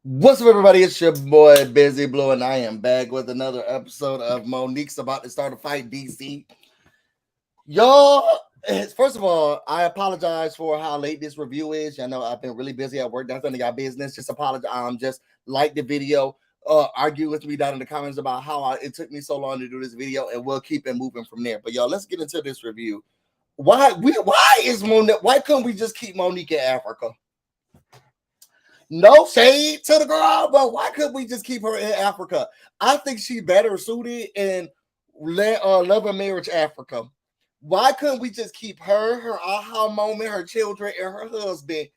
What's up, everybody? It's your boy BusyBlu, and I am back with another episode of Monique's about to start a fight. DC, y'all. First of all, I apologize for how late this review is. I know I've been really busy at work. That's none of y'all business. Just apologize. Just like the video. Argue with me down in the comments about how it took me so long to do this video, and we'll keep it moving from there. But y'all, let's get into this review. Why is Monique? Why couldn't we just keep Monique in Africa? No shade to the girl, but why couldn't we just keep her in Africa? I think she better suited in love and marriage Africa. Why couldn't we just keep her aha moment, her children, and her husband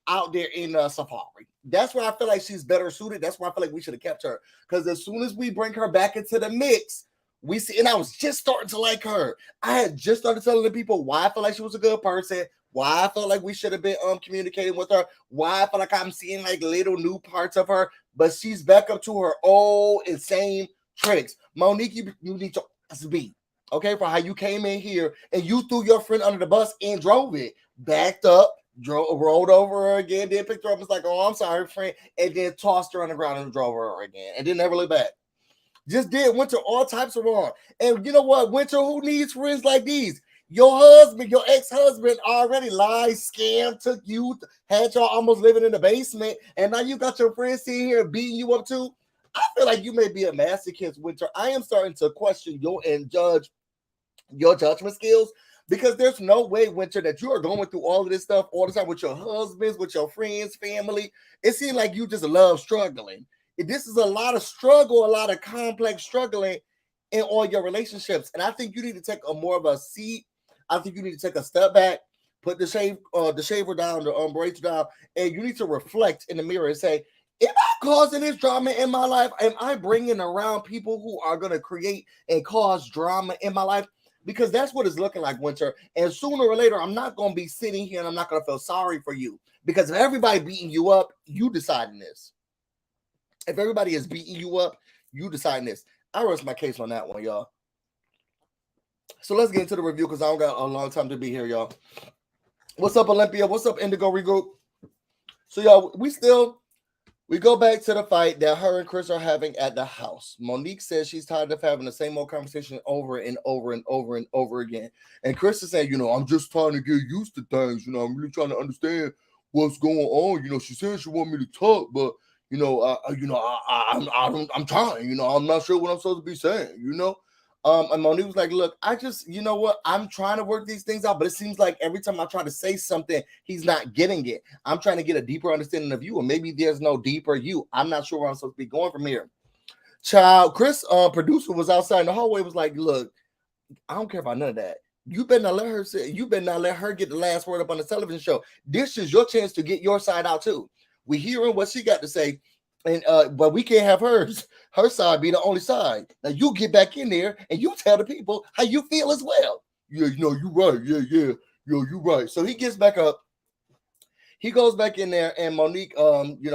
out there in safari? That's why I feel like she's better suited. That's why I feel like we should have kept her. Because as soon as we bring her back into the mix, we see, and I was just starting to like her. I had just started telling the people why I felt like she was a good person, why I felt like we should have been communicating with her, why I feel like I'm seeing like little new parts of her, but she's back up to her old insane tricks. Monique, you need your ass beat, okay, for how you came in here and you threw your friend under the bus and drove it, backed up, rolled over her again, then picked her up. It's like, oh, I'm sorry, friend, and then tossed her on the ground and drove her again, and then never looked back. Just did Winter all types of wrong. And you know what, Winter, who needs friends like these? Your husband, your ex-husband already lied, scammed, took you, had y'all almost living in the basement, and now you got your friends sitting here beating you up too. I feel like you may be a masochist, Winter. I am starting to question your and judge your judgment skills because there's no way, Winter, that you are going through all of this stuff all the time with your husbands, with your friends, family. It seems like you just love struggling. This is a lot of struggle, a lot of complex struggling in all your relationships. And I think you need to take a more of a seat. I think you need to take a step back, put the shaver down, the braids down, and you need to reflect in the mirror and say, am I causing this drama in my life? Am I bringing around people who are going to create and cause drama in my life? Because that's what it's looking like, Winter. And sooner or later, I'm not going to be sitting here and I'm not going to feel sorry for you. Because if everybody beating you up, you deciding this. If everybody is beating you up, you deciding this. I rest my case on that one, y'all. So let's get into the review because I don't got a long time to be here, y'all. What's up, Olympia? What's up, Indigo Regroup? So, y'all, we go back to the fight that her and Chris are having at the house. Monique says she's tired of having the same old conversation over and over and over and over again. And Chris is saying, I'm just trying to get used to things. I'm really trying to understand what's going on. She said she want me to talk, but I'm trying. I'm not sure what I'm supposed to be saying. And Monique was like, look, I just, you know what? I'm trying to work these things out, but it seems like every time I try to say something, he's not getting it. I'm trying to get a deeper understanding of you, and maybe there's no deeper you. I'm not sure where I'm supposed to be going from here. Child, Chris, producer, was outside in the hallway, was like, look, I don't care about none of that. You better not let her say, you better not let her get the last word up on the television show. This is your chance to get your side out too. We hearing what she got to say, and but we can't have her side be the only side. Now you get back in there and you tell the people how you feel as well. Yeah, you're right. Yeah, you're right. So he gets back up. He goes back in there, and Monique,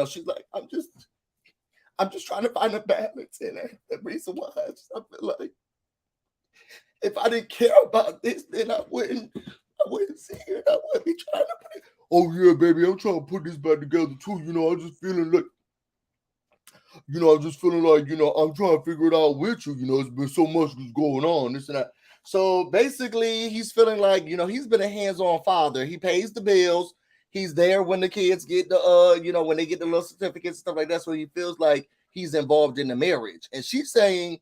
she's like, I'm just trying to find a balance in it. The reason why I feel like if I didn't care about this, then I wouldn't see it. I wouldn't be trying to put it. Oh yeah, baby, I'm trying to put this back together too. I'm just feeling like, I'm trying to figure it out with you. It's been so much that's going on, this and that. So basically, he's feeling like, he's been a hands-on father. He pays the bills. He's there when the kids get the, when they get the little certificates and stuff like that. So he feels like he's involved in the marriage. And she's saying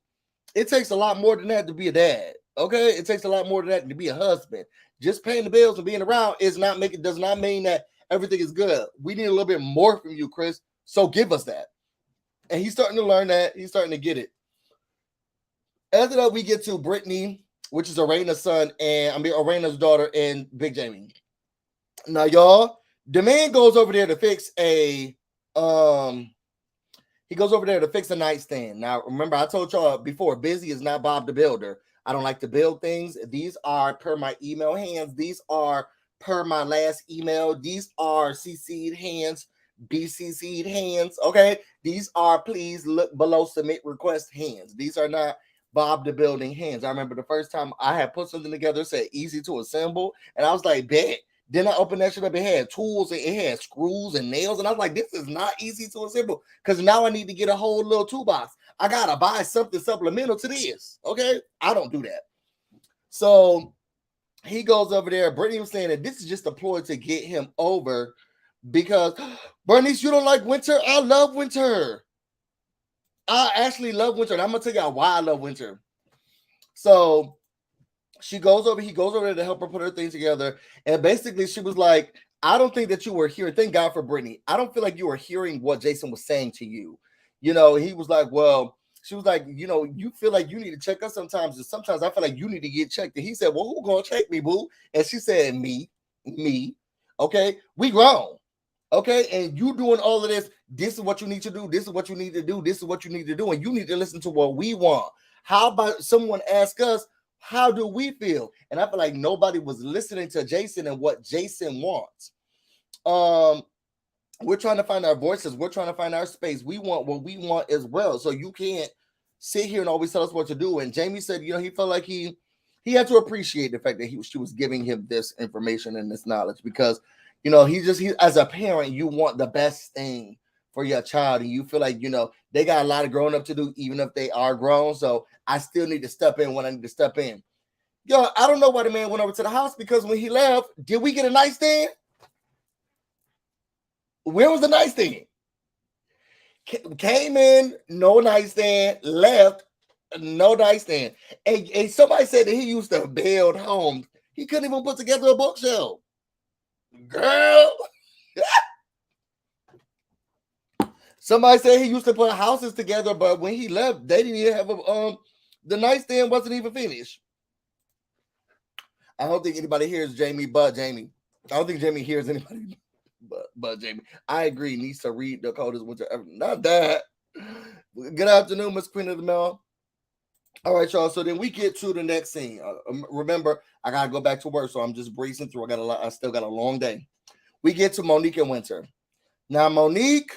it takes a lot more than that to be a dad. Okay, it takes a lot more than that to be a husband. Just paying the bills and being around does not mean that everything is good. We need a little bit more from you, Chris. So give us that. And he's starting to learn that. He's starting to get it. After that, we get to Brittany, which is Arena's Arena's daughter, and Big Jamie. Now, y'all, the man goes over there to fix a nightstand. Now, remember, I told y'all before, Busy is not Bob the Builder. I don't like to build things. These are per my email hands. These are per my last email. These are CC'd hands, BCC'd hands. Okay. These are please look below submit request hands. These are not Bob the Building hands. I remember the first time I had put something together, said easy to assemble. And I was like, bet Then I opened that shit up. It had tools and it had screws and nails. And I was like, this is not easy to assemble because now I need to get a whole little toolbox. I got to buy something supplemental to this. Okay. I don't do that. So he goes over there. Brittany was saying that this is just a ploy to get him over because, Bernice, you don't like winter? I love winter. I actually love winter. And I'm going to tell y'all why I love winter. So he goes over there to help her put her things together. And basically she was like, I don't think that you were hearing. Thank God for Brittany. I don't feel like you were hearing what Jason was saying to you. You know, he was like, well, she was like, you know, you feel like you need to check us sometimes. And sometimes I feel like you need to get checked. And he said, well, who gonna check me, boo? And she said, me. Okay. We grown. Okay. And you doing all of this. This is what you need to do. This is what you need to do. This is what you need to do. And you need to listen to what we want. How about someone ask us, how do we feel? And I feel like nobody was listening to Jason and what Jason wants. We're trying to find our voices. We're trying to find our space. We want what we want as well. So you can't sit here and always tell us what to do. And Jamie said, you know, he felt like he had to appreciate the fact that she was giving him this information and this knowledge because, you know, he as a parent, you want the best thing for your child. And you feel like, you know, they got a lot of growing up to do, even if they are grown. So I still need to step in when I need to step in. Yo, I don't know why the man went over to the house because when he left, did we get a nightstand? Where was the nightstand? Came in, no nightstand, left, no nightstand. And somebody said that he used to build homes. He couldn't even put together a bookshelf. Girl. Somebody said he used to put houses together, but when he left, they didn't even have the nightstand wasn't even finished. I don't think anybody hears Jamie but Jamie. I don't think Jamie hears anybody but Jamie. I agree. Needs to read the coldest winter ever. Not that. Good afternoon, Miss Queen of the Mel. All right, y'all. So then we get to the next scene. Remember, I gotta go back to work, so I'm just breezing through. I still got a long day. We get to Monique and Winter. Now, Monique,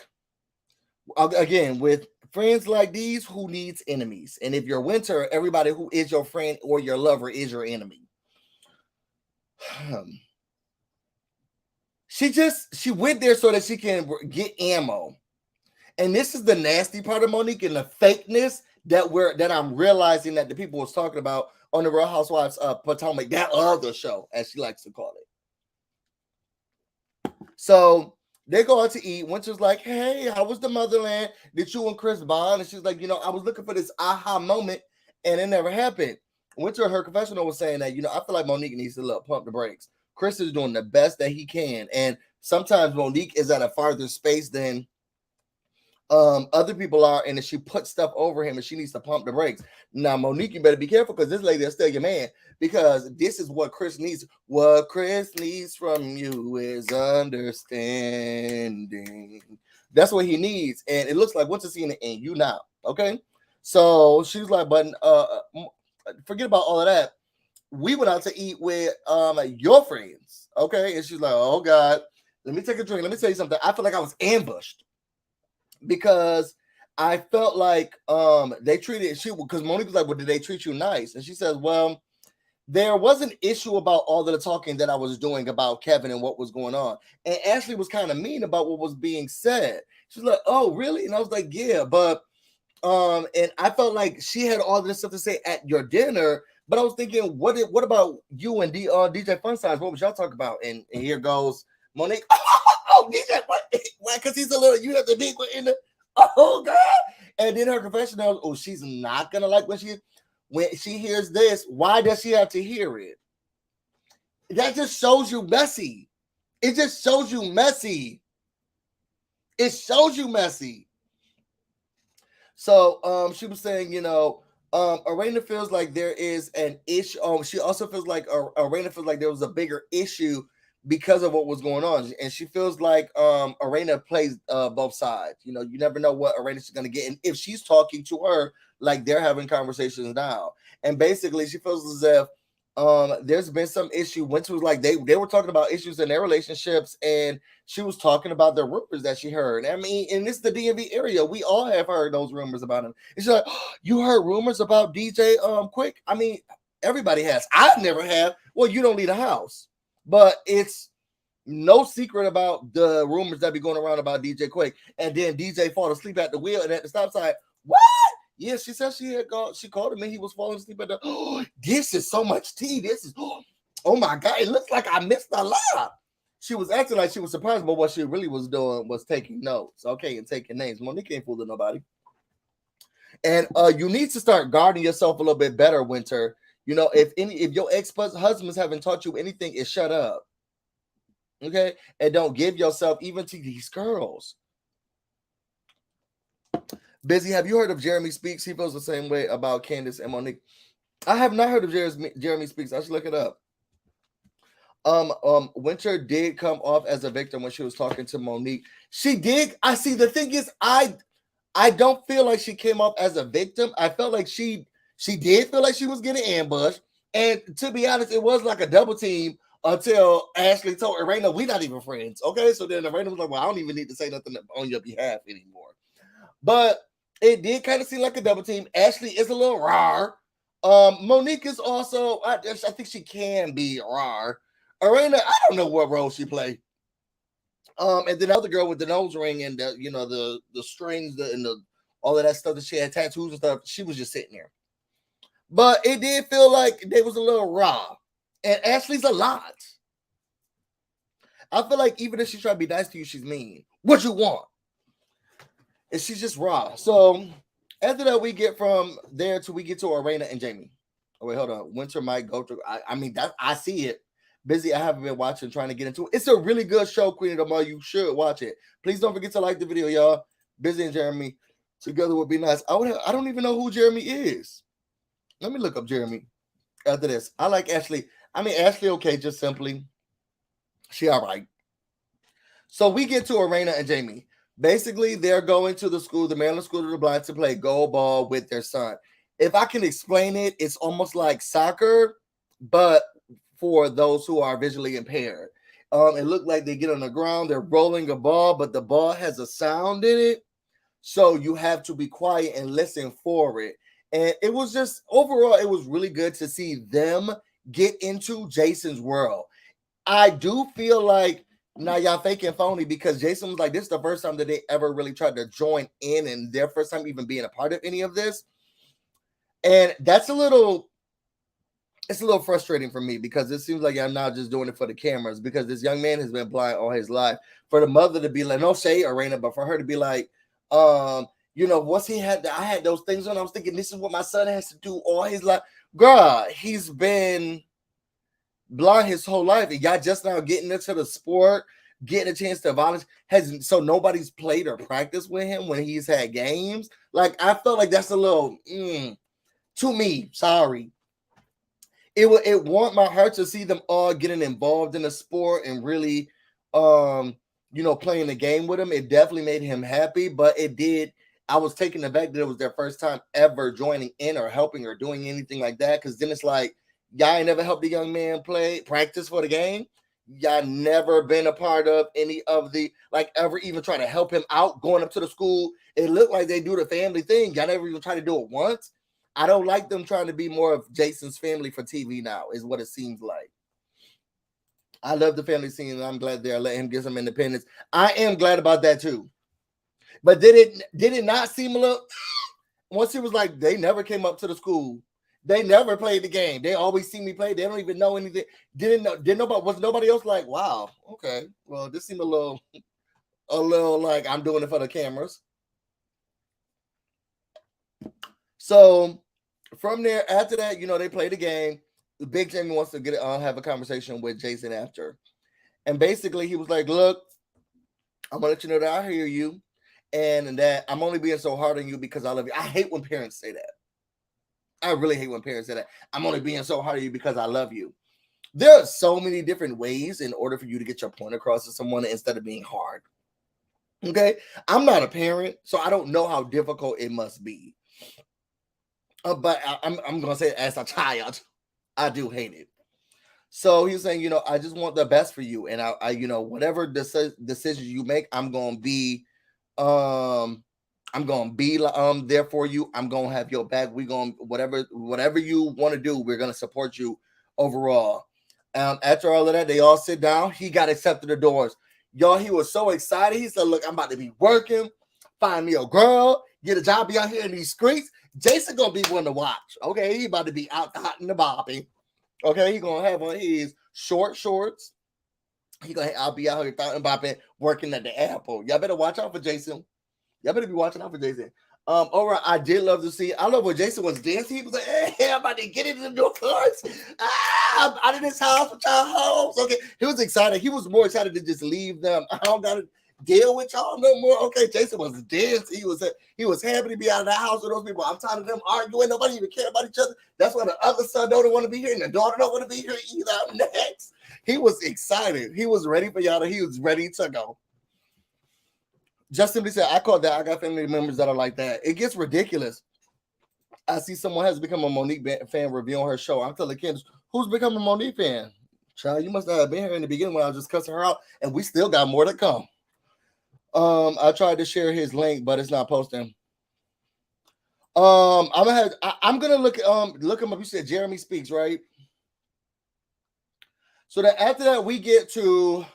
again, with friends like these, who needs enemies? And if you're Winter, everybody who is your friend or your lover is your enemy. She went there so that she can get ammo. And this is the nasty part of Monique and the fakeness that I'm realizing that the people was talking about on the Real Housewives of Potomac, that other show, as she likes to call it. So they go out to eat. Winter's like, hey, how was the motherland? Did you and Chris bond? And she's like, you know, I was looking for this aha moment and it never happened. Winter, her confessional, was saying that, you know, I feel like Monique needs to pump the brakes. Chris is doing the best that he can. And sometimes Monique is at a farther space than other people are. And if she puts stuff over him and she needs to pump the brakes. Now, Monique, you better be careful because this lady is still your man because this is what Chris needs. What Chris needs from you is understanding. That's what he needs. And it looks like Winter's seeing it in you now. Okay. So she's like, but forget about all of that. We went out to eat with your friends, okay? And she's like, oh God, let me take a drink. Let me tell you something. I feel like I was ambushed because I felt like they treated because Monique was like, well, did they treat you nice? And she says, well, there was an issue about all of the talking that I was doing about Kevin and what was going on. And Ashley was kind of mean about what was being said. She's like, oh, really? And I was like, yeah, but and I felt like she had all this stuff to say at your dinner. But I was thinking, what about you and DJ Fun Size? What was y'all talking about? And here goes Monique. Oh, DJ, why? Because he's a little, you have to be in the, oh, God. And then her confessional, oh, she's not going to like when she hears this. Why does she have to hear it? That just shows you messy. It just shows you messy. It shows you messy. So she was saying, you know, Arena feels like there is an issue. She also feels like Arena feels like there was a bigger issue because of what was going on, and she feels like Arena plays both sides. You know, you never know what Arena's going to get, and if she's talking to her like they're having conversations now, and basically she feels as if there's been some issue. Winter was like they were talking about issues in their relationships, and she was talking about the rumors that she heard. I mean, and this is the DMV area. We all have heard those rumors about him. And she's like, oh, you heard rumors about DJ Quick? I mean, everybody has. I never have. Well, you don't leave a house, but it's No secret about the rumors that be going around about DJ Quake, and then DJ fall asleep at the wheel and at the stop sign. What? Yeah, she said she had gone. She called him and he was falling asleep at the. Oh, this is so much tea. This is. Oh my god! It looks like I missed a lot. She was acting like she was surprised, but what she really was doing was taking notes, okay, and taking names. Monique ain't fooling nobody. And you need to start guarding yourself a little bit better, Winter. You know, if your ex-husbands haven't taught you anything, is shut up. Okay, and don't give yourself even to these girls. Busy, have you heard of Jeremy Speaks? He feels the same way about Candace and Monique. I have not heard of Jeremy Speaks. I should look it up. Winter did come off as a victim when she was talking to Monique. She did. I see. The thing is, I don't feel like she came off as a victim. I felt like she did feel like she was getting ambushed. And to be honest, it was like a double team until Ashley told Arena, we're not even friends. Okay, so then Arena was like, well, I don't even need to say nothing on your behalf anymore. But it did kind of seem like a double team. Ashley is a little rar. Monique is also, I think she can be rar. Arena, I don't know what role she played. And then the other girl with the nose ring and the strings and the all of that stuff that she had tattoos and stuff, she was just sitting there. But it did feel like they was a little raw. And Ashley's a lot. I feel like even if she's trying to be nice to you, she's mean. What you want? And she's just raw. So after that, we get from there till we get to Arena and Jamie. Oh, wait, hold on. Winter might go through. I mean, I see it. Busy, I haven't been watching, trying to get into it. It's a really good show, Queen of the Mall. You should watch it. Please don't forget to like the video, y'all. Busy and Jeremy together would be nice. I don't even know who Jeremy is. Let me look up Jeremy after this. I like Ashley. I mean, Ashley, okay, just simply. She all right. So we get to Arena and Jamie. Basically, they're going to the school, the Maryland School of the Blind, to play goal ball with their son. If I can explain it, it's almost like soccer, but for those who are visually impaired. It looked like they get on the ground, they're rolling a ball, but the ball has a sound in it. So you have to be quiet and listen for it. And it was just, overall, it was really good to see them get into Jason's world. I do feel like now y'all fake and phony because Jason was like, this is the first time that they ever really tried to join in and their first time even being a part of any of this. And that's it's a little frustrating for me because it seems like I'm not just doing it for the cameras because this young man has been blind all his life. For the mother to be like, no shade, Arena, but for her to be like, once he had, I had those things on, I was thinking this is what my son has to do all his life. Girl, he's been blind his whole life. And y'all just now getting into the sport, getting a chance to volunteer. So nobody's played or practiced with him when he's had games. Like, I felt like that's a little, to me, sorry. It warmed my heart to see them all getting involved in the sport and really, playing the game with him. It definitely made him happy, but it did. I was taken aback that it was their first time ever joining in or helping or doing anything like that. Because then it's like, y'all ain't never helped the young man practice for the game. Y'all never been a part of any of the, like, ever even try to help him out going up to the school. It looked like they do the family thing. Y'all never even try to do it once. I don't like them trying to be more of Jason's family for TV now, is what it seems like. I love the family scene, and I'm glad they're letting him get some independence. I am glad about that too. But did it not seem a little once he was like, they never came up to the school. They never played the game. They always see me play. They don't even know anything. Was nobody else like, wow, okay. Well, this seemed a little like I'm doing it for the cameras. So from there, after that, they play the game. The Big Jamie wants to have a conversation with Jason after. And basically he was like, look, I'm gonna let you know that I hear you and that I'm only being so hard on you because I love you. I hate when parents say that. I really hate when parents say that. I'm only being so hard on you because I love you. There are so many different ways in order for you to get your point across to someone instead of being hard. Okay? I'm not a parent, so I don't know how difficult it must be. But I'm going to say as a child, I do hate it. So he's saying, I just want the best for you. And I whatever decisions you make, I'm going to be there for you. I'm going to have your back. We're going, whatever you want to do, we're going to support you overall. After all of that, they all sit down. He got accepted the doors. Y'all, he was so excited. He said, look, I'm about to be working, find me a girl, get a job, be out here in these streets. Jason gonna be one to watch. Okay, he about to be out hot in the bobby. Okay, he gonna have on his short shorts. I'll be out here out and bopping, working at the Apple. Y'all better watch out for Jason. Y'all better be watching out for Jason. All right, I did love to see. I love when Jason was dancing. He was like, hey, I'm about to get into the doors. I'm out of this house with y'all hoes. Okay. He was excited. He was more excited to just leave them. I don't gotta deal with y'all no more. Okay, Jason was dancing. He was happy to be out of the house with those people. I'm tired of them arguing. Nobody even care about each other. That's why the other son don't want to be here, and the daughter don't want to be here either. I'm next. He was excited. He was ready for y'all. He was ready to go. Just simply said, I caught that. I got family members that are like that. It gets ridiculous. I see someone has become a Monique fan reviewing her show. I'm telling kids, who's become a Monique fan? Child, you must have been here in the beginning when I was just cussing her out, and we still got more to come. I tried to share his link, but it's not posting. I'm gonna look him up. You said Jeremy Speaks, right? So then after that, we get to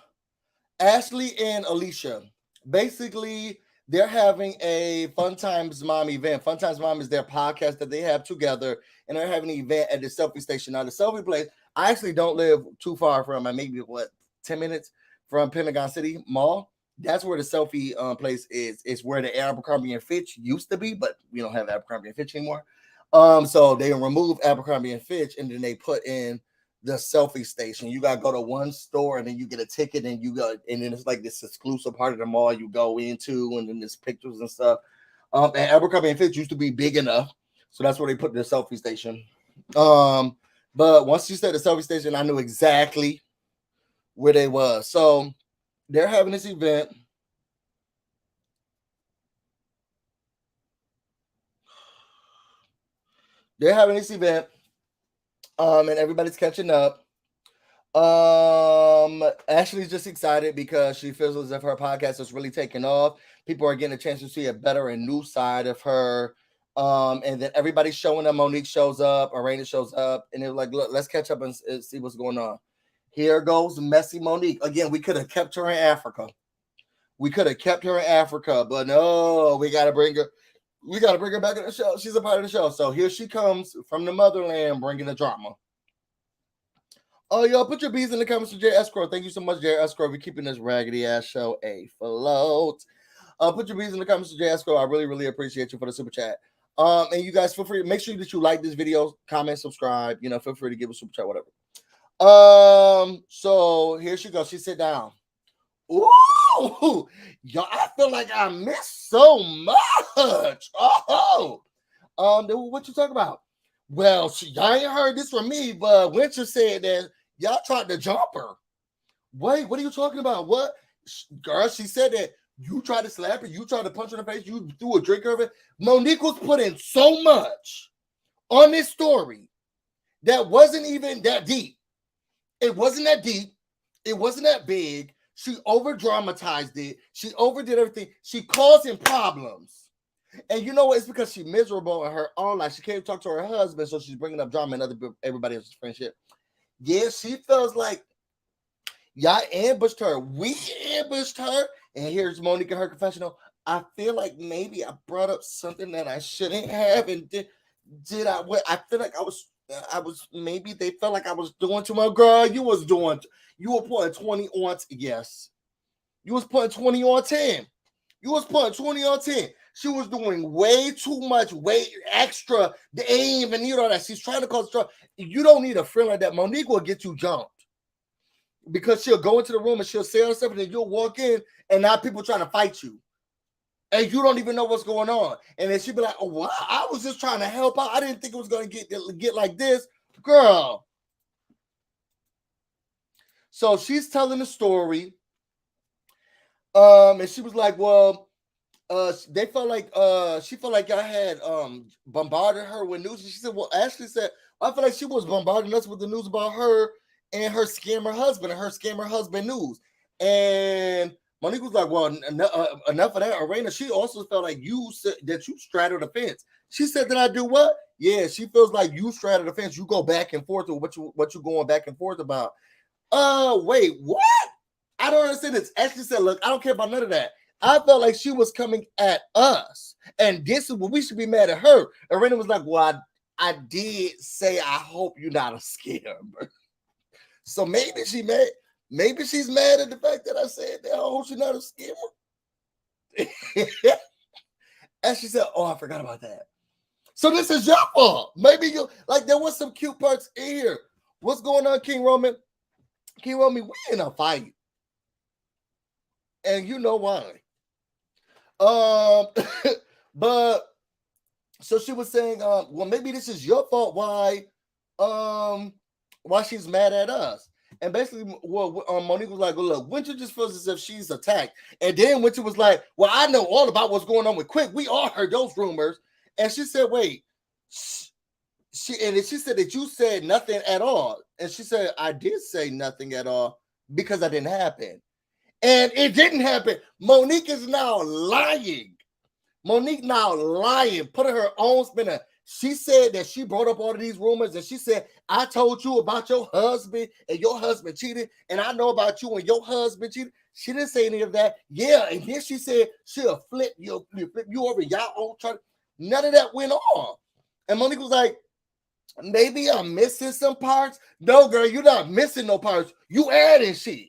Ashley and Alicia. Basically, they're having a Fun Times Mom event. Fun Times Mom is their podcast that they have together, and they're having an event at the selfie station. Now, the selfie place, I actually don't live too far from, maybe 10 minutes from Pentagon City Mall. That's where the selfie place is. It's where the Abercrombie and Fitch used to be, but we don't have Abercrombie and Fitch anymore. So they remove Abercrombie and Fitch, and then they put in the selfie station. You gotta go to one store and then you get a ticket and you go, and then it's like this exclusive part of the mall you go into, and then there's pictures and stuff. And Abercrombie and Fitch used to be big enough, so that's where they put the selfie station. But once you said the selfie station, I knew exactly where they was. So they're having this event. And everybody's catching up. Ashley's just excited because she feels as if her podcast is really taking off. People are getting a chance to see a better and new side of her. And then everybody's showing up. Monique shows up, Arena shows up, and they're like, look, let's catch up and see what's going on. Here goes messy Monique. Again, we could have kept her in Africa. But no, we gotta bring her. We got to bring her back in the show. She's a part of the show. So here she comes from the motherland, bringing the drama. Oh, y'all, put your bees in the comments for Jay Escrow. Thank you so much, Jay Escrow, for keeping this raggedy-ass show afloat. Put your bees in the comments for Jay Escrow. I really, really appreciate you for the super chat. And you guys, feel free. Make sure that you like this video, comment, subscribe. Feel free to give a super chat, whatever. So here she goes. She sit down. Ooh, y'all, I feel like I missed so much. Oh, what you talking about? Well, y'all ain't heard this from me, but Winter said that y'all tried to jump her. Wait, what are you talking about? What? Girl, she said that you tried to slap her, you tried to punch her in the face, you threw a drink over it. Monique was putting so much on this story that wasn't even that deep. It wasn't that deep. It wasn't that big. She over dramatized it. She overdid everything. She causing problems. And you know what? It's because she's miserable in her own life. She can't talk to her husband, so she's bringing up drama in everybody else's friendship. Yeah, she feels like y'all ambushed her. We ambushed her. And here's Monique in her confessional. I feel like maybe I brought up something that I shouldn't have. And did I? What? I feel like I was maybe they felt like I was doing too much. Girl, you were putting 20 on, yes. You was putting 20 on 10. You was putting 20 on 10. She was doing way too much, way extra. They ain't even need all that. She's trying to cause trouble. You don't need a friend like that. Monique will get you jumped because she'll go into the room and she'll say all stuff, and then you'll walk in and now people trying to fight you. And you don't even know what's going on. And then she'll be like, oh, well, I was just trying to help out. I didn't think it was going to get like this. Girl. So she's telling the story. And she was like, well, she felt like y'all had bombarded her with news. And she said, well, Ashley said, I feel like she was bombarding us with the news about her and her scammer husband and her scammer husband news. And Monique was like, well, enough of that, Arena. She also felt like you said that you straddled the fence. She said, did I do what? Yeah, she feels like you straddle the fence. You go back and forth with what you going back and forth about. Wait, what? I don't understand this. Ashley said, look, I don't care about none of that. I felt like she was coming at us, and this is what we should be mad at her. And Rena was like, well, I did say I hope you're not a scammer. So maybe she mad. Maybe she's mad at the fact that I said that I hope she's not a scammer. And she said, oh, I forgot about that. So this is your fault. Maybe you like there was some cute parts in here. What's going on, King Roman? King Roman, we in a fight. And you know why. But so she was saying, well, maybe this is your fault why she's mad at us. And basically, Monique was like, well, look, Winter just feels as if she's attacked. And then Winter was like, well, I know all about what's going on with Quick. We all heard those rumors. And she said, wait. She said that you said nothing at all. And she said, I did say nothing at all because that didn't happen. And it didn't happen. Monique is now lying. Monique now lying, putting her own spin. She said that she brought up all of these rumors, and she said, I told you about your husband, and your husband cheated, and I know about you and your husband cheated. She didn't say any of that. Yeah, and then she said she'll flip you over y'all own chart. None of that went on. And Monique was like, maybe I'm missing some parts. No, girl, you're not missing no parts. You adding shit.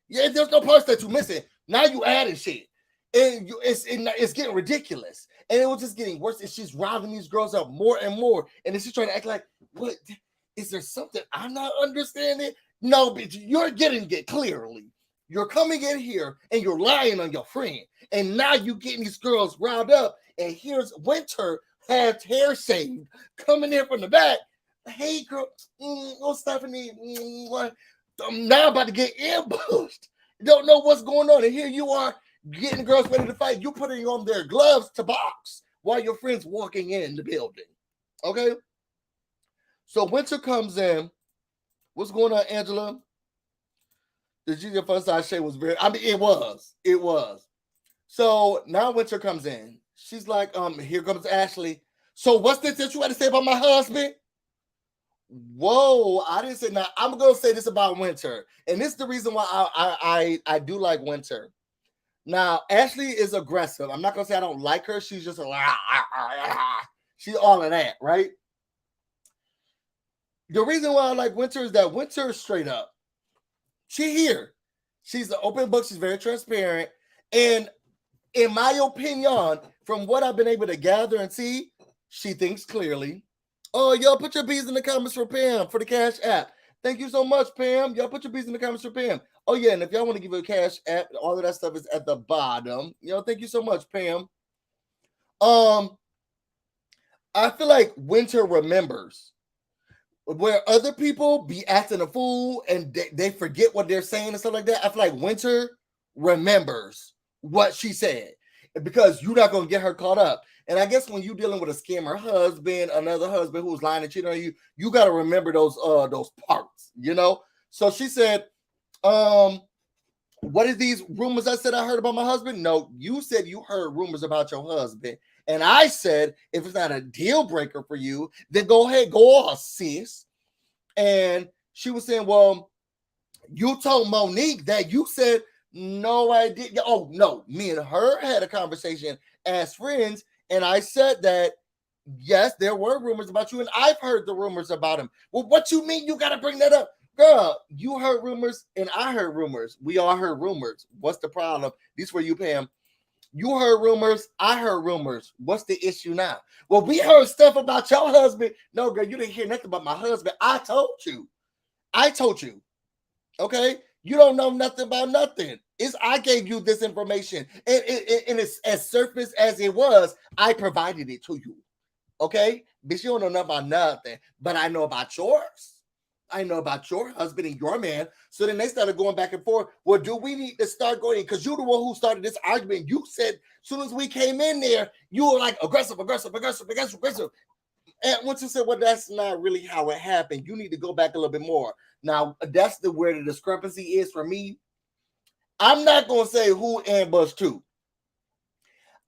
Yeah, there's no parts that you're missing. Now you adding shit. And it's getting ridiculous. And it was just getting worse. And she's riling these girls up more and more. And then she's trying to act like, what? Is there something I'm not understanding? No, bitch, you're getting it clearly. You're coming in here and you're lying on your friend. And now you're getting these girls riled up. And here's Winter has hair shaved coming in from the back. Hey, girl, Stephanie, I'm now about to get ambushed. Don't know what's going on. And here you are getting girls ready to fight. You putting on their gloves to box while your friend's walking in the building. Okay? So Winter comes in. What's going on, Angela? The Junior Fun Size Shade was very, it was. So now Winter comes in. She's like, here comes Ashley. So what's this that you had to say about my husband? Whoa, I didn't say now. I'm gonna say this about Winter, and this is the reason why I do like Winter. Now, Ashley is aggressive. I'm not gonna say I don't like her. She's just she's all of that, right? The reason why I like Winter is that Winter is straight up. She here. She's an open book. She's very transparent, and in my opinion, from what I've been able to gather and see, she thinks clearly. Oh, y'all put your B's in the comments for Pam for the Cash App. Thank you so much, Pam. Y'all put your B's in the comments for Pam. Oh, yeah, and if y'all want to give a Cash App, all of that stuff is at the bottom. Thank you so much, Pam. I feel like Winter remembers where other people be acting a fool and they forget what they're saying and stuff like that. I feel like Winter remembers what she said because you're not going to get her caught up. And I guess when you're dealing with a scammer husband, another husband who's lying and cheating on you, you got to remember those parts, So she said, what are these rumors I said I heard about my husband? No, you said you heard rumors about your husband. And I said, if it's not a deal breaker for you, then go ahead, go off, sis. And she was saying, well, you told Monique that you said, no, I didn't. Oh, no, me and her had a conversation as friends. And I said that, yes, there were rumors about you, and I've heard the rumors about him. Well, what you mean you got to bring that up? Girl, you heard rumors, and I heard rumors. We all heard rumors. What's the problem? These were you, Pam. You heard rumors. I heard rumors. What's the issue now? Well, we heard stuff about your husband. No, girl, you didn't hear nothing about my husband. I told you. Okay? You don't know nothing about nothing. I gave you this information. And it's as surface as it was, I provided it to you. Okay? Bitch, you don't know nothing about nothing. But I know about yours. I know about your husband and your man. So then they started going back and forth. Well, do we need to start going? Because you're the one who started this argument. You said as soon as we came in there, you were like aggressive. And once you said, well, that's not really how it happened. You need to go back a little bit more. Now, that's where the discrepancy is for me. I'm not going to say who ambushed who.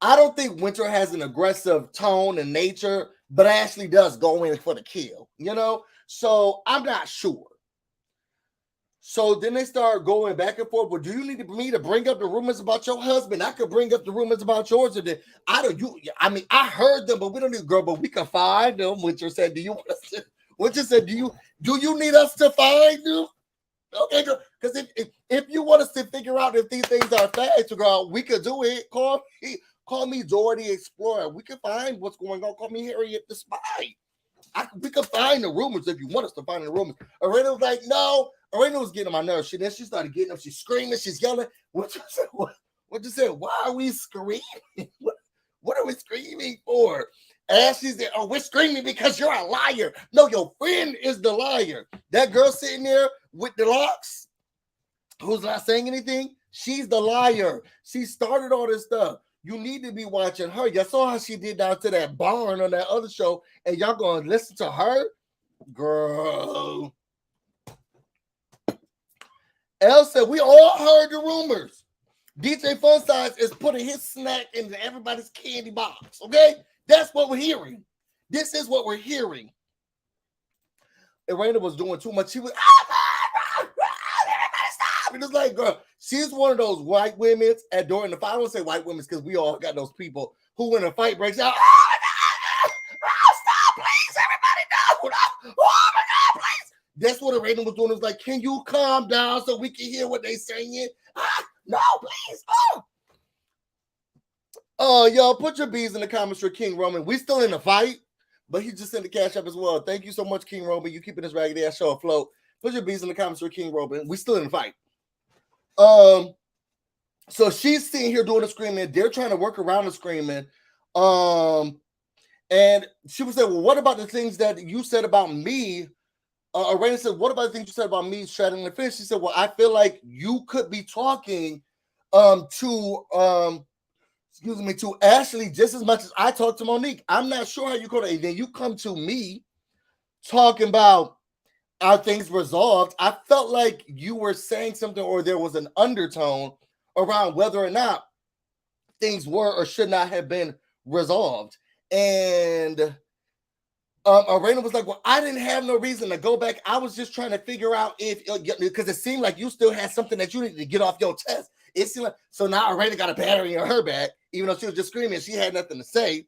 I don't think Winter has an aggressive tone and nature, but Ashley does go in for the kill, you know? So I'm not sure. So then they start going back and forth. Well, do you need me to bring up the rumors about your husband? I could bring up the rumors about yours. And then I mean, I heard them, but we don't need girl, but we can find them. Winter said, Winter said, do you need us to find them? Okay, because if you want us to figure out if these things are facts, girl, we could do it. Call me Dora the Explorer. We can find what's going on. Call me Harriet the Spy. We could find the rumors if you want us to find the rumors. Arena was like, no. Arena was getting on my nerves. Then she started getting up. She's screaming. She's yelling. What you said? Why are we screaming? What are we screaming for? Ashley said, oh, we're screaming because you're a liar. No, your friend is the liar. That girl sitting there with the locks, who's not saying anything, she's the liar. She started all this stuff. You need to be watching her. Y'all saw how she did down to that barn on that other show, and y'all gonna listen to her? Girl. Elle said, we all heard the rumors. DJ Funsize is putting his snack into everybody's candy box, okay? That's what we're hearing. This is what we're hearing. Irena was doing too much. She was, everybody stop. And it's like, girl, she's one of those white women during the fight. I don't say white women because we all got those people who, when a fight breaks out, stop, please, everybody, no. Oh my God, please. That's what Arena was doing. It was like, can you calm down so we can hear what they're saying? No, please. Y'all, put your B's in the comments for King Roman. We still in the fight, but he just sent the cash up as well. Thank you so much, King Roman. You keeping this raggedy ass show afloat. Put your B's in the comments for King Roman. We still in the fight. So she's sitting here doing the screaming. They're trying to work around the screaming. And she was saying, well, what about the things that you said about me? Arena said, what about the things you said about me straddling the fence? She said, well, I feel like you could be talking to Ashley just as much as I talk to Monique. I'm not sure how you go to, then you come to me talking about are things resolved. I felt like you were saying something or there was an undertone around whether or not things were or should not have been resolved. And Arena was like, well, I didn't have no reason to go back. I was just trying to figure out if, because it seemed like you still had something that you needed to get off your chest. It seemed like, so now Arena got a battery in her back, even though she was just screaming. She had nothing to say.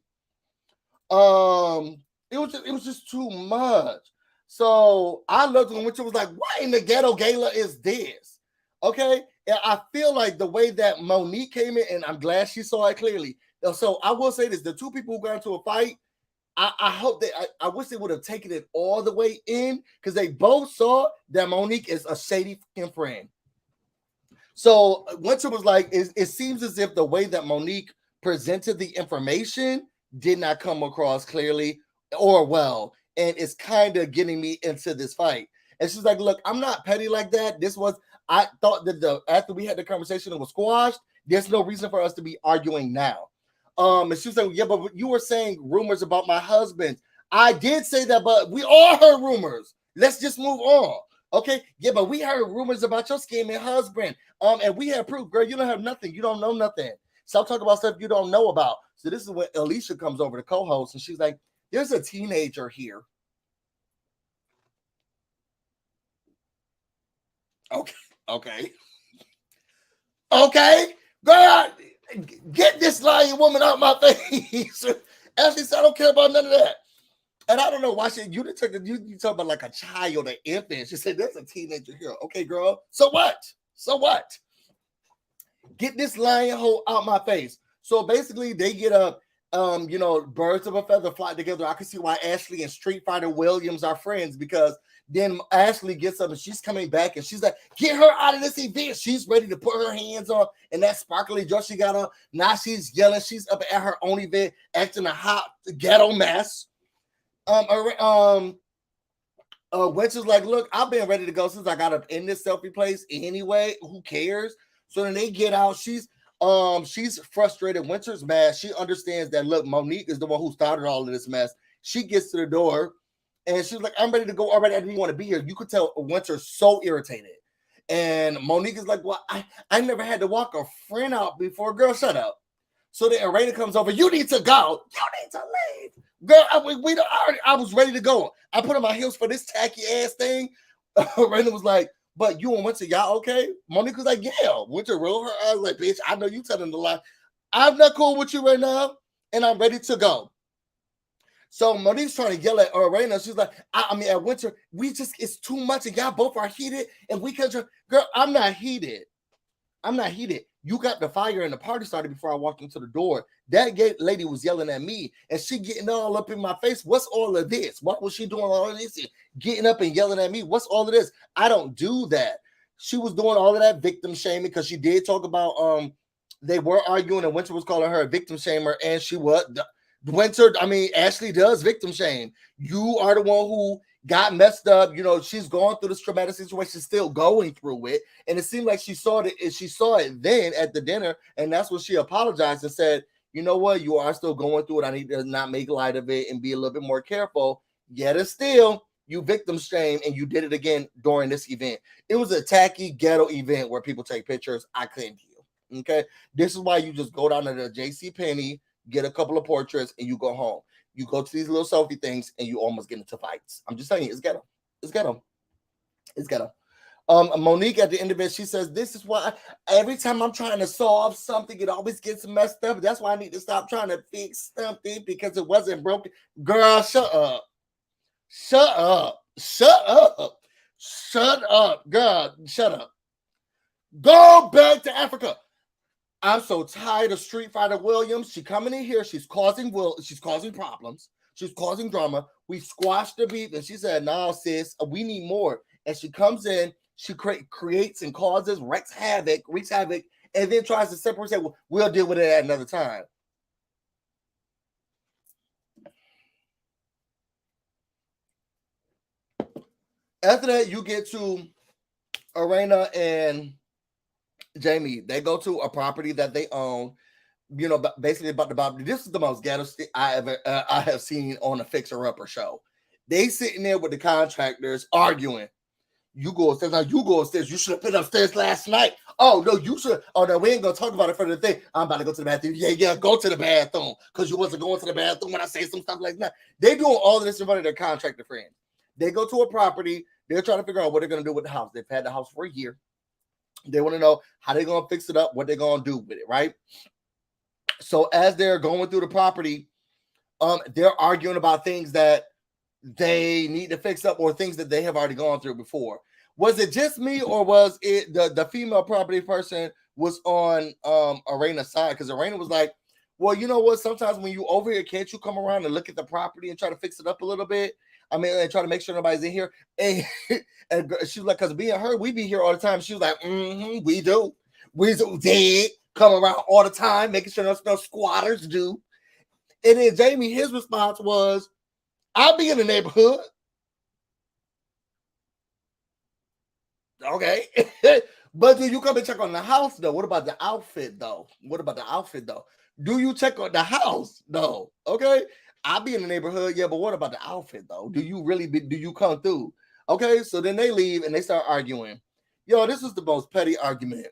It was just too much. So I looked when Winter was like, what in the ghetto gala is this? Okay. And I feel like the way that Monique came in, and I'm glad she saw it clearly. So I will say this, the two people who got into a fight, I hope that I wish they would have taken it all the way in because they both saw that Monique is a shady fucking friend. So Winter was like, it seems as if the way that Monique presented the information did not come across clearly or well, and it's kind of getting me into this fight. And she's like, look, I'm not petty like that. I thought that after we had the conversation, it was squashed. There's no reason for us to be arguing now. And she was like, yeah, but you were saying rumors about my husband. I did say that, but we all heard rumors. Let's just move on. Okay. Yeah, but we heard rumors about your scheming husband. And we have proof, girl. You don't have nothing. You don't know nothing. Stop talking about stuff you don't know about. So this is when Alicia comes over to co-host, and she's like, there's a teenager here. Okay. Girl, get this lying woman out my face. Ashley said, I don't care about none of that. And I don't know why you talk about like a child, an infant. She said, there's a teenager here. Okay, girl. So what? Get this lying hoe out my face. So basically, they get up, birds of a feather fly together. I can see why Ashley and Street Fighter Williams are friends, because then Ashley gets up and she's coming back and she's like, get her out of this event. She's ready to put her hands on, and that sparkly dress she got on. Now she's yelling. She's up at her own event, acting a hot ghetto mess. Winter's like, look, I've been ready to go since I got up in this selfie place anyway. Who cares? So then they get out. She's frustrated. Winter's mad. She understands that, look, Monique is the one who started all of this mess. She gets to the door and she's like, I'm ready to go already. I didn't want to be here. You could tell Winter's so irritated. And Monique is like, well, I never had to walk a friend out before. Girl, shut up. So then Arena comes over. You need to go. You need to leave. Girl, I was ready to go. I put on my heels for this tacky ass thing. Raina was like, but you and Winter, y'all okay? Monique was like, yeah. Winter rolled her eyes like, bitch, I know you telling the lie. I'm not cool with you right now, and I'm ready to go. So Monique's trying to yell at Raina. She's like, I mean, at Winter, it's too much, and y'all both are heated, and we can't. Girl, I'm not heated. I'm not heated. You got the fire and the party started before I walked into the door. That gate lady was yelling at me, and she getting all up in my face. What's all of this? What was she doing all of this? Getting up and yelling at me. What's all of this? I don't do that. She was doing all of that victim shaming because she did talk about they were arguing, and Winter was calling her a victim shamer, and she was. Winter, I mean, Ashley does victim shame. You are the one who got messed up. You know, she's going through this traumatic situation, still going through it. And it seemed like she saw it then at the dinner. And that's when she apologized and said, you know what, you are still going through it. I need to not make light of it and be a little bit more careful. Yet and still, you victim shame, and you did it again during this event. It was a tacky ghetto event where people take pictures. I couldn't deal. Okay. This is why you just go down to the JCPenney, get a couple of portraits, and you go home. You go to these little selfie things, and you almost get into fights. I'm just telling you, it's ghetto. It's ghetto. It's ghetto. Monique, at the end of it, she says, this is why every time I'm trying to solve something, it always gets messed up. That's why I need to stop trying to fix something because it wasn't broken. Girl, shut up. Shut up. Shut up. Shut up. God, shut up. Go back to Africa. I'm so tired of Street Fighter Williams. She coming in here. She's causing problems. She's causing drama. We squashed the beef, and she said, "No, sis, we need more." And she comes in. She creates and causes, wreaks havoc, and then tries to separate. Say, well, we'll deal with it at another time. After that, you get to Arena and Jamie. They go to a property that they own. You know, basically about this is the most ghetto I have seen on a Fixer Upper show. They sitting there with the contractors arguing. You go upstairs. Now you go upstairs. You should have been upstairs last night. Oh no, you should. Oh no, we ain't gonna talk about it for the thing. I'm about to go to the bathroom. Yeah, go to the bathroom because you wasn't going to the bathroom when I say some stuff like that. They doing all of this in front of their contractor friends. They go to a property. They're trying to figure out what they're gonna do with the house. They've had the house for a year. They want to know how they're going to fix it up, what they're going to do with it, right? So as they're going through the property, they're arguing about things that they need to fix up or things that they have already gone through before. Was it just me, or was it the female property person was on Arena's side? Because Arena was like, well, you know what? Sometimes when you over here, can't you come around and look at the property and try to fix it up a little bit? I mean, and try to make sure nobody's in here. And she was like, because being her, we be here all the time. She was like, we do. We do dead, come around all the time, making sure no squatters do. And then Jamie, his response was, I'll be in the neighborhood. Okay. But do you come and check on the house, though? What about the outfit, though? Do you check on the house, though? Okay. I'll be in the neighborhood, yeah, but what about the outfit, though? Do you come through? Okay, so then they leave and they start arguing. Yo, this is the most petty argument.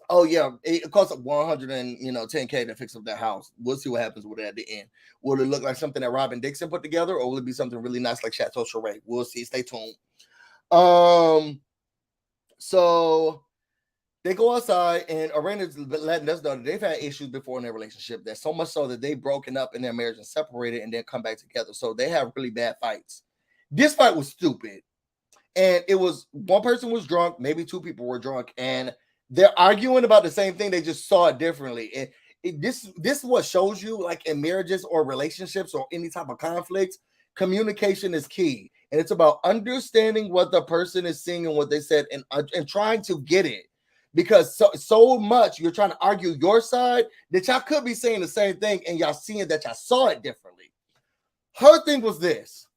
Oh, yeah, it costs $110K to fix up that house. We'll see what happens with it at the end. Will it look like something that Robin Dixon put together, or will it be something really nice like Chateau Charest? We'll see. Stay tuned. So they go outside, and Arena's letting us know that they've had issues before in their relationship. That's so much so that they've broken up in their marriage and separated and then come back together. So they have really bad fights. This fight was stupid. And it was one person was drunk, maybe two people were drunk, and they're arguing about the same thing. They just saw it differently. And this is what shows you, like in marriages or relationships or any type of conflict, communication is key. And it's about understanding what the person is seeing and what they said and trying to get it. Because so much you're trying to argue your side that y'all could be saying the same thing and y'all seeing that y'all saw it differently. Her thing was this.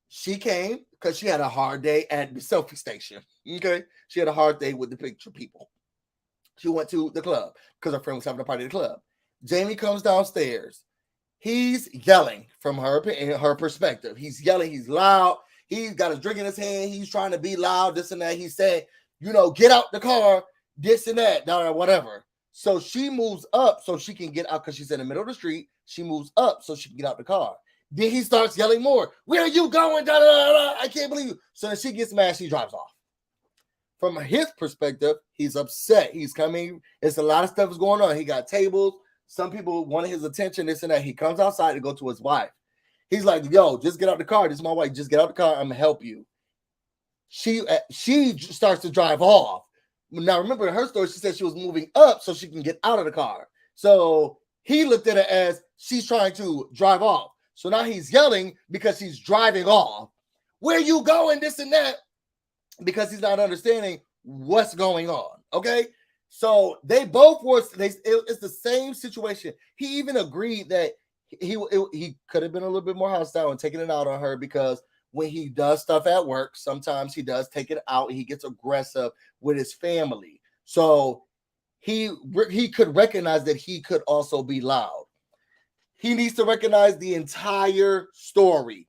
She came because she had a hard day at the selfie station. Okay. She had a hard day with the picture people. She went to the club because her friend was having a party at the club. Jamie comes downstairs. He's yelling from her perspective. He's yelling. He's loud. He's got his drink in his hand. He's trying to be loud, this and that. He's saying, get out the car, this and that, whatever. So she moves up so she can get out because she's in the middle of the street. She moves up so she can get out the car. Then he starts yelling more. Where are you going? Da, da, da, da. I can't believe you. So then she gets mad. She drives off. From his perspective, he's upset. He's coming. It's a lot of stuff is going on. He got tables. Some people wanted his attention, this and that. He comes outside to go to his wife. He's like, yo, just get out the car. This is my wife. Just get out the car. I'm going to help you. She starts to drive off. Now, remember in her story, she said she was moving up so she can get out of the car. So he looked at it as she's trying to drive off. So now he's yelling because she's driving off. Where you going? This and that. Because he's not understanding what's going on. Okay. So they both were, it's the same situation. He even agreed that he could have been a little bit more hostile and taking it out on her because when he does stuff at work, sometimes he does take it out. He gets aggressive with his family. So he could recognize that he could also be loud. He needs to recognize the entire story.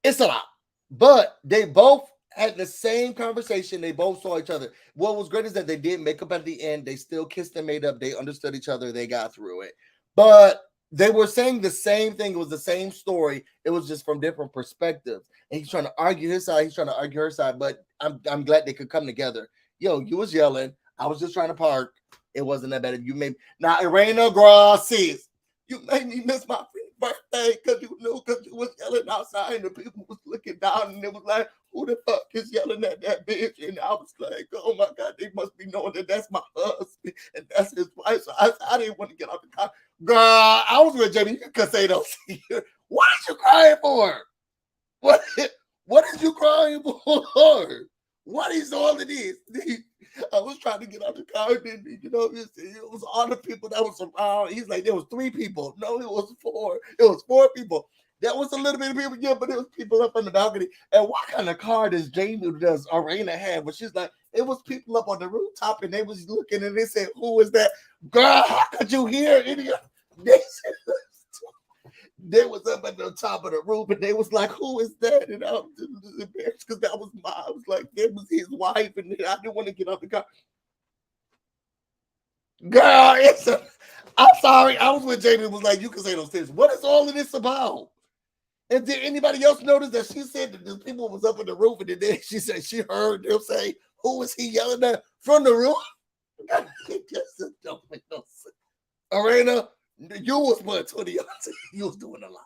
It's a lot. But they both had the same conversation. They both saw each other. What was great is that they did make up at the end. They still kissed and made up. They understood each other. They got through it. But they were saying the same thing. It was the same story. It was just from different perspectives. And he's trying to argue his side. He's trying to argue her side. But I'm glad they could come together. Yo, you was yelling. I was just trying to park. It wasn't that bad. You made now Irena Gracies. You made me miss my birthday because you was yelling outside and the people was looking down and it was like, who the fuck is yelling at that bitch? And I was like, oh my God, they must be knowing that that's my husband and that's his wife. So I didn't want to get out the car. Girl, I was with Jamie. You could say those here. What is you crying for? What is you crying for? What is all of this? I was trying to get out the car, and it was all the people that was around. He's like, there was 3 people. No, it was 4. It was 4 people. That was a little bit of people, yeah, but there was people up on the balcony. And what kind of car does Irena have? But she's like, it was people up on the rooftop, and they was looking, and they said, who is that? Girl, how could you hear any of they said, they was up at the top of the roof, and they was like, who is that? And I was embarrassed because that was I was like, that was his wife, and I didn't want to get out the car. Girl, I'm sorry. I was with Jamie. It was like, you can say those things. What is all of this about? And did anybody else notice that she said that the people was up on the roof, and then she said she heard them say, who is he yelling at from the roof? It just don't make no sense. Irena, you was what 20 years old. You was doing a lot.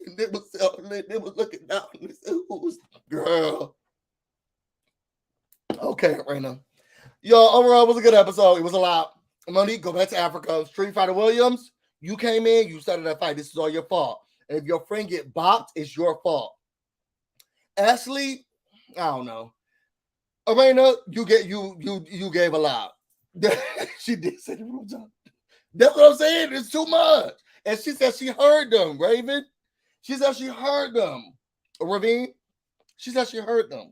And they was looking down and they said, who's girl? Okay, Irena. Yo, overall, it was a good episode. It was a lot. Monique, go back to Africa. Street Fighter Williams, you came in, you started that fight. This is all your fault. And if your friend get bopped, it's your fault. Ashley, I don't know. Irena, you gave a lot. She did say the rules up. That's what I'm saying. It's too much. And she said she heard them, Raven. She said she heard them. Ravine, she said she heard them.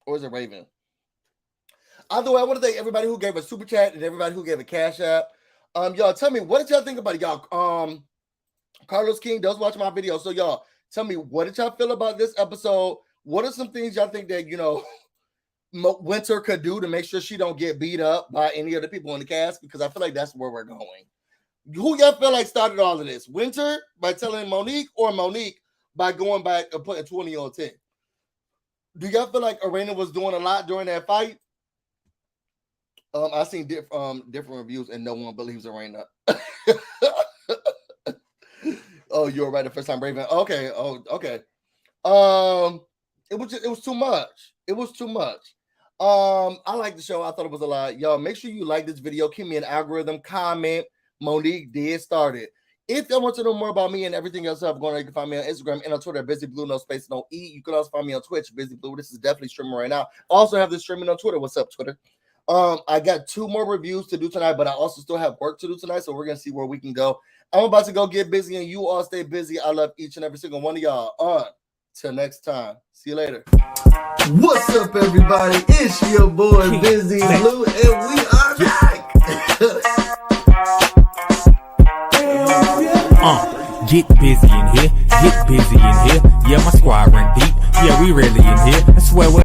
Or is it Raven? Either way, I want to thank everybody who gave a super chat and everybody who gave a cash app. Y'all tell me, what did y'all think about it? Y'all, Carlos King does watch my video. So y'all tell me, what did y'all feel about this episode? What are some things y'all think that, Winter could do to make sure she don't get beat up by any of the people in the cast? Because I feel like that's where we're going. Who y'all feel like started all of this? Winter by telling Monique, or Monique by going back and putting 20 on 10? Do y'all feel like Irena was doing a lot during that fight? I've seen different reviews and no one believes Irena. Oh, you were right the first time, Raven. Okay. Oh, okay. It was too much. It was too much. I like the show. I thought it was a lot. Y'all, make sure you like this video. Give me an algorithm, comment. Monique did start it. If you want to know more about me and everything else I'm going, you can find me on Instagram and on Twitter, BusyBlu, no space, no E. You can also find me on Twitch, BusyBlu. This is definitely streaming right now. Also have this streaming on Twitter. What's up, Twitter? I got 2 more reviews to do tonight, but I also still have work to do tonight, so we're gonna see where we can go. I'm about to go get busy, and you all stay busy. I love each and every single one of y'all. Till next time. See you later. What's up, everybody? It's your boy BusyBlu, and we are back. Get busy in here. Get busy in here. Yeah, my squad run deep. Yeah, we really in here. I swear.